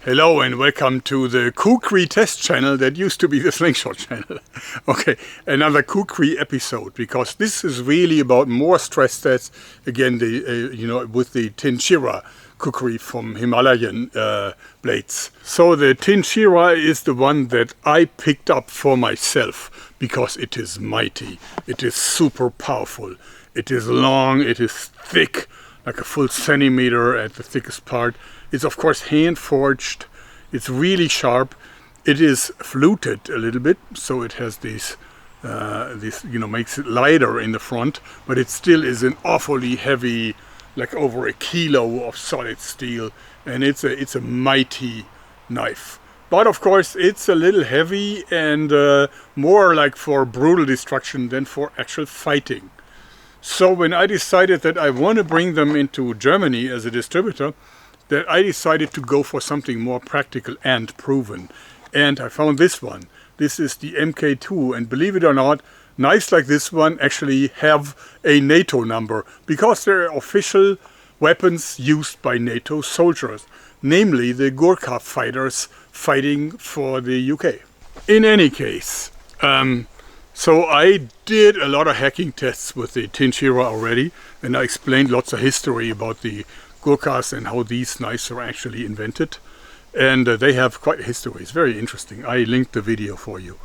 Hello and welcome to the Kukri test channel that used to be the Slingshot channel. Okay, another Kukri episode, because this is really about more stress tests. Again, with the Tinchira Kukri from Himalayan blades. So the Tinchira is the one that I picked up for myself because it is mighty. It is super powerful. It is long. It is thick, like a full centimeter at the thickest part. It's of course hand forged. It's really sharp. It is fluted a little bit, so it has this makes it lighter in the front, but it still is an awfully heavy, like over a kilo of solid steel, and it's a mighty knife. But of course it's a little heavy and more like for brutal destruction than for actual fighting. So when I decided that I want to bring them into Germany as a distributor, that I decided to go for something more practical and proven. And I found this one. This is the MK2, and believe it or not, knives like this one actually have a NATO number, because they're official weapons used by NATO soldiers, namely the Gurkha fighters fighting for the UK. In any case, so I did a lot of hacking tests with the Tinchira already, and I explained lots of history about the Gurkhas and how these knives are actually invented. And they have quite a history. It's very interesting. I linked the video for you.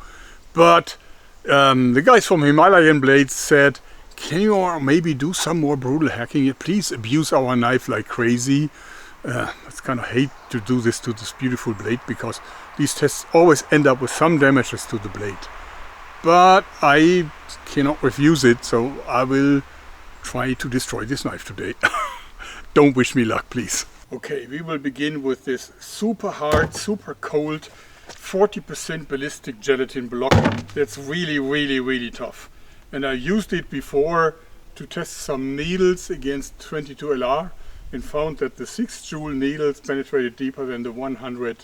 But the guys from Himalayan Blades said, can you maybe do some more brutal hacking? Please abuse our knife like crazy. It's kind of hate to do this to this beautiful blade, because these tests always end up with some damages to the blade. But I cannot refuse it, so I will try to destroy this knife today. Don't wish me luck, please. Okay, we will begin with this super hard, super cold 40% ballistic gelatin block. That's really, really, really tough. And I used it before to test some needles against 22 LR and found that the 6 joule needles penetrated deeper than the 100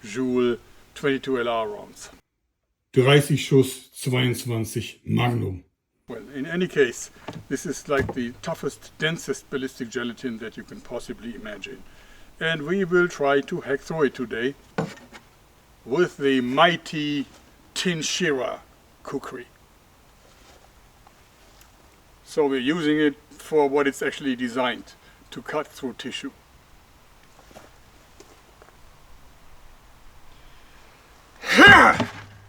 joule 22 LR rounds. 30 Schuss 22 Magnum. Well, in any case, this is like the toughest, densest ballistic gelatin that you can possibly imagine. And we will try to hack through it today with the mighty Tinchira Kukri. So we're using it for what it's actually designed, to cut through tissue.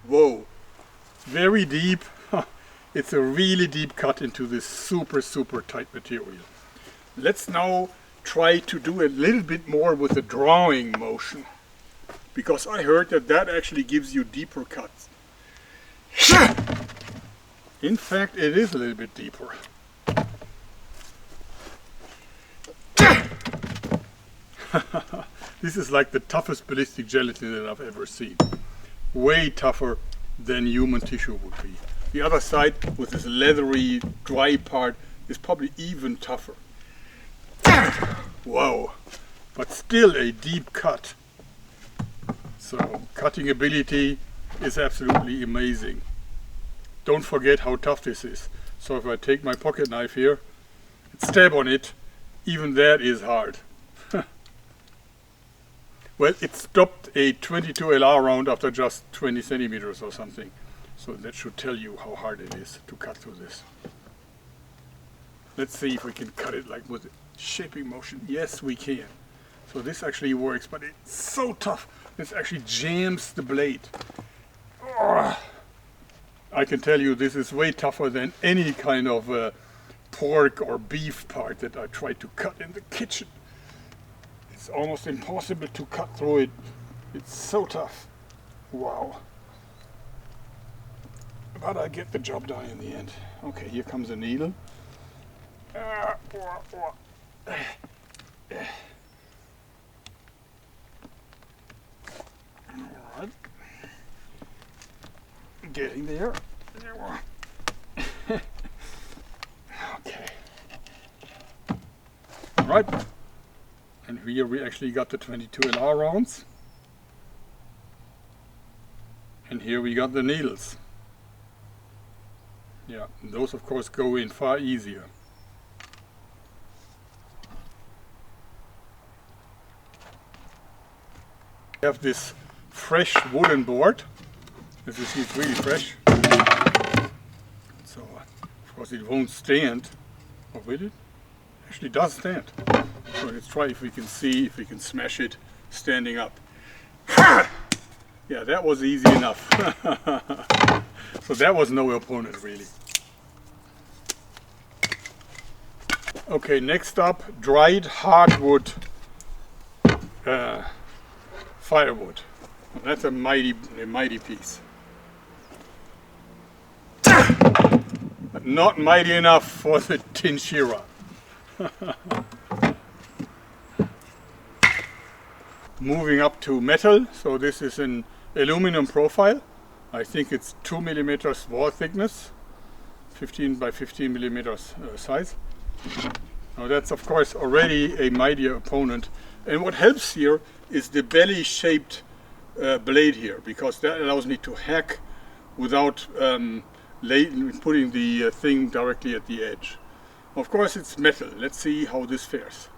Whoa, very deep. It's a really deep cut into this super, super tight material. Let's now try to do a little bit more with the drawing motion, because I heard that that actually gives you deeper cuts. In fact, it is a little bit deeper. This is like the toughest ballistic gelatin that I've ever seen. Way tougher than human tissue would be. The other side, with this leathery, dry part, is probably even tougher. Wow, but still a deep cut. So cutting ability is absolutely amazing. Don't forget how tough this is. So if I take my pocket knife here and stab on it, even that is hard. Well, it stopped a 22 LR round after just 20 centimeters or something. So that should tell you how hard it is to cut through this. Let's see if we can cut it like with a shaping motion. Yes, we can. So this actually works, but it's so tough. This actually jams the blade. Oh, I can tell you this is way tougher than any kind of pork or beef part that I tried to cut in the kitchen. It's almost impossible to cut through it. It's so tough. Wow. But I get the job done in the end. Okay, here comes a needle. Alright. Getting there. Okay. Alright. And here we actually got the 22 LR rounds. And here we got the needles. Yeah, those of course go in far easier. I have this fresh wooden board. As you see, it's really fresh. So, of course, it won't stand. Or will it? Actually, it does stand. So let's try if we can see if we can smash it standing up. Yeah, that was easy enough. So that was no opponent, really. Okay, next up, dried hardwood firewood. Well, that's a mighty piece. But not mighty enough for the Tinshira. Moving up to metal, so this is an aluminum profile. I think it's 2 millimeters wall thickness, 15 by 15 millimeters size. Now that's of course already a mightier opponent, and what helps here is the belly shaped blade here, because that allows me to hack without putting the thing directly at the edge. Of course it's metal. Let's see how this fares.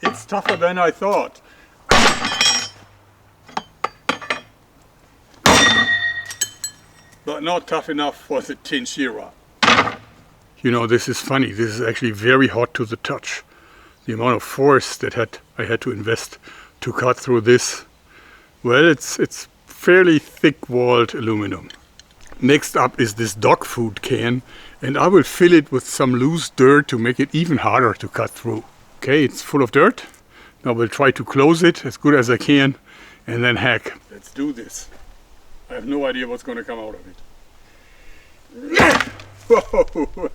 It's tougher than I thought. But not tough enough for the Tinshira. You know, this is funny. This is actually very hot to the touch. The amount of force that I had to invest to cut through this. Well, it's fairly thick-walled aluminum. Next up is this dog food can, and I will fill it with some loose dirt to make it even harder to cut through. Okay, it's full of dirt. Now we'll try to close it as good as I can and then hack. Let's do this. I have no idea what's going to come out of it. Whoa.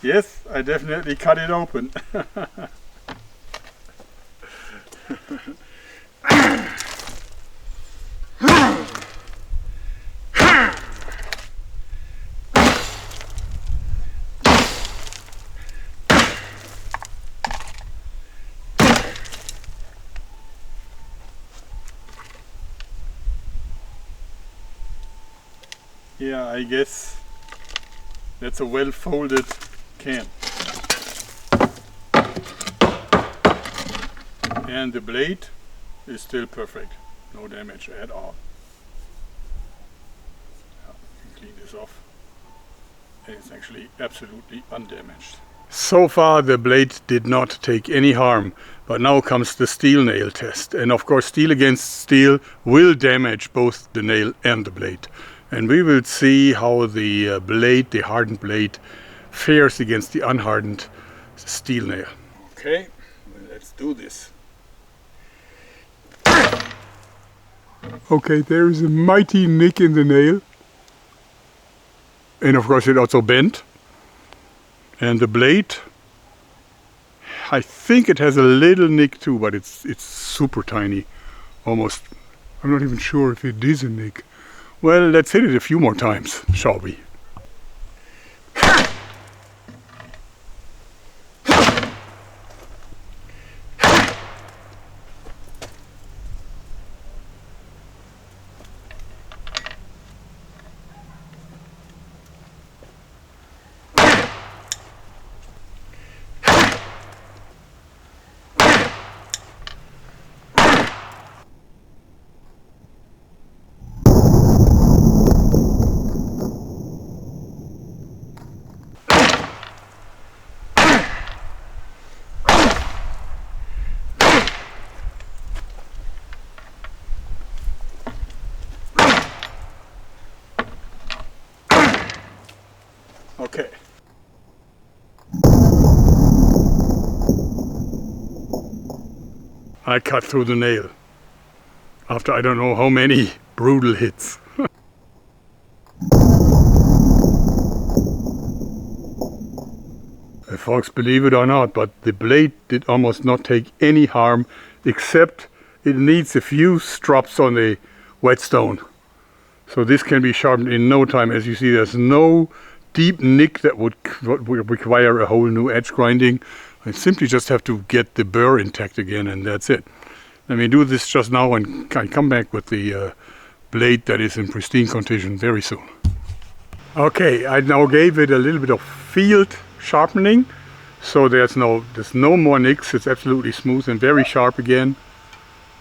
Yes, I definitely cut it open. Yeah, I guess that's a well-folded can. And the blade is still perfect. No damage at all. You can clean this off. And it's actually absolutely undamaged. So far the blade did not take any harm, but now comes the steel nail test. And of course steel against steel will damage both the nail and the blade. And we will see how the blade, the hardened blade, fares against the unhardened steel nail. Okay, well, let's do this. Okay, there is a mighty nick in the nail. And of course it also bent. And the blade, I think it has a little nick too, but it's super tiny. Almost, I'm not even sure if it is a nick. Well, let's hit it a few more times, shall we? Okay. I cut through the nail after I don't know how many brutal hits. Folks, believe it or not, but the blade did almost not take any harm, except it needs a few strops on the whetstone. So this can be sharpened in no time. As you see, there's no deep nick that would require a whole new edge grinding. I simply just have to get the burr intact again, and that's it. Let me do this just now and I come back with the blade that is in pristine condition very soon. Okay, I now gave it a little bit of field sharpening, so there's no more nicks. It's absolutely smooth and very sharp again.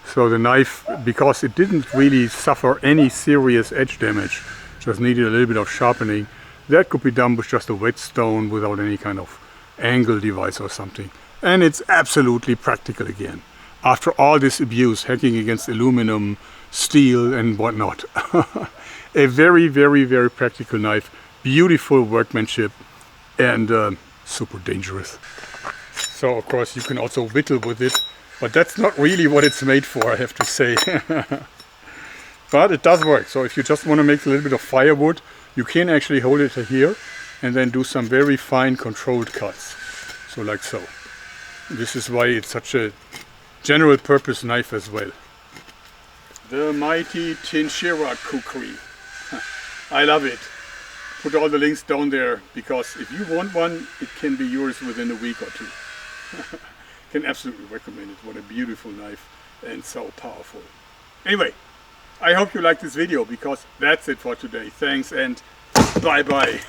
So the knife, because it didn't really suffer any serious edge damage, just needed a little bit of sharpening. That could be done with just a whetstone without any kind of angle device or something. And it's absolutely practical again. After all this abuse, hacking against aluminum, steel and whatnot. A very, very, very practical knife. Beautiful workmanship and super dangerous. So of course you can also whittle with it, but that's not really what it's made for, I have to say. But it does work. So if you just want to make a little bit of firewood, you can actually hold it here and then do some very fine controlled cuts. So like so. This is why it's such a general purpose knife as well. The mighty Tinshira Kukri. I love it. Put all the links down there, because if you want one, it can be yours within a week or two. Can absolutely recommend it. What a beautiful knife and so powerful. Anyway, I hope you liked this video, because that's it for today. Thanks and bye bye.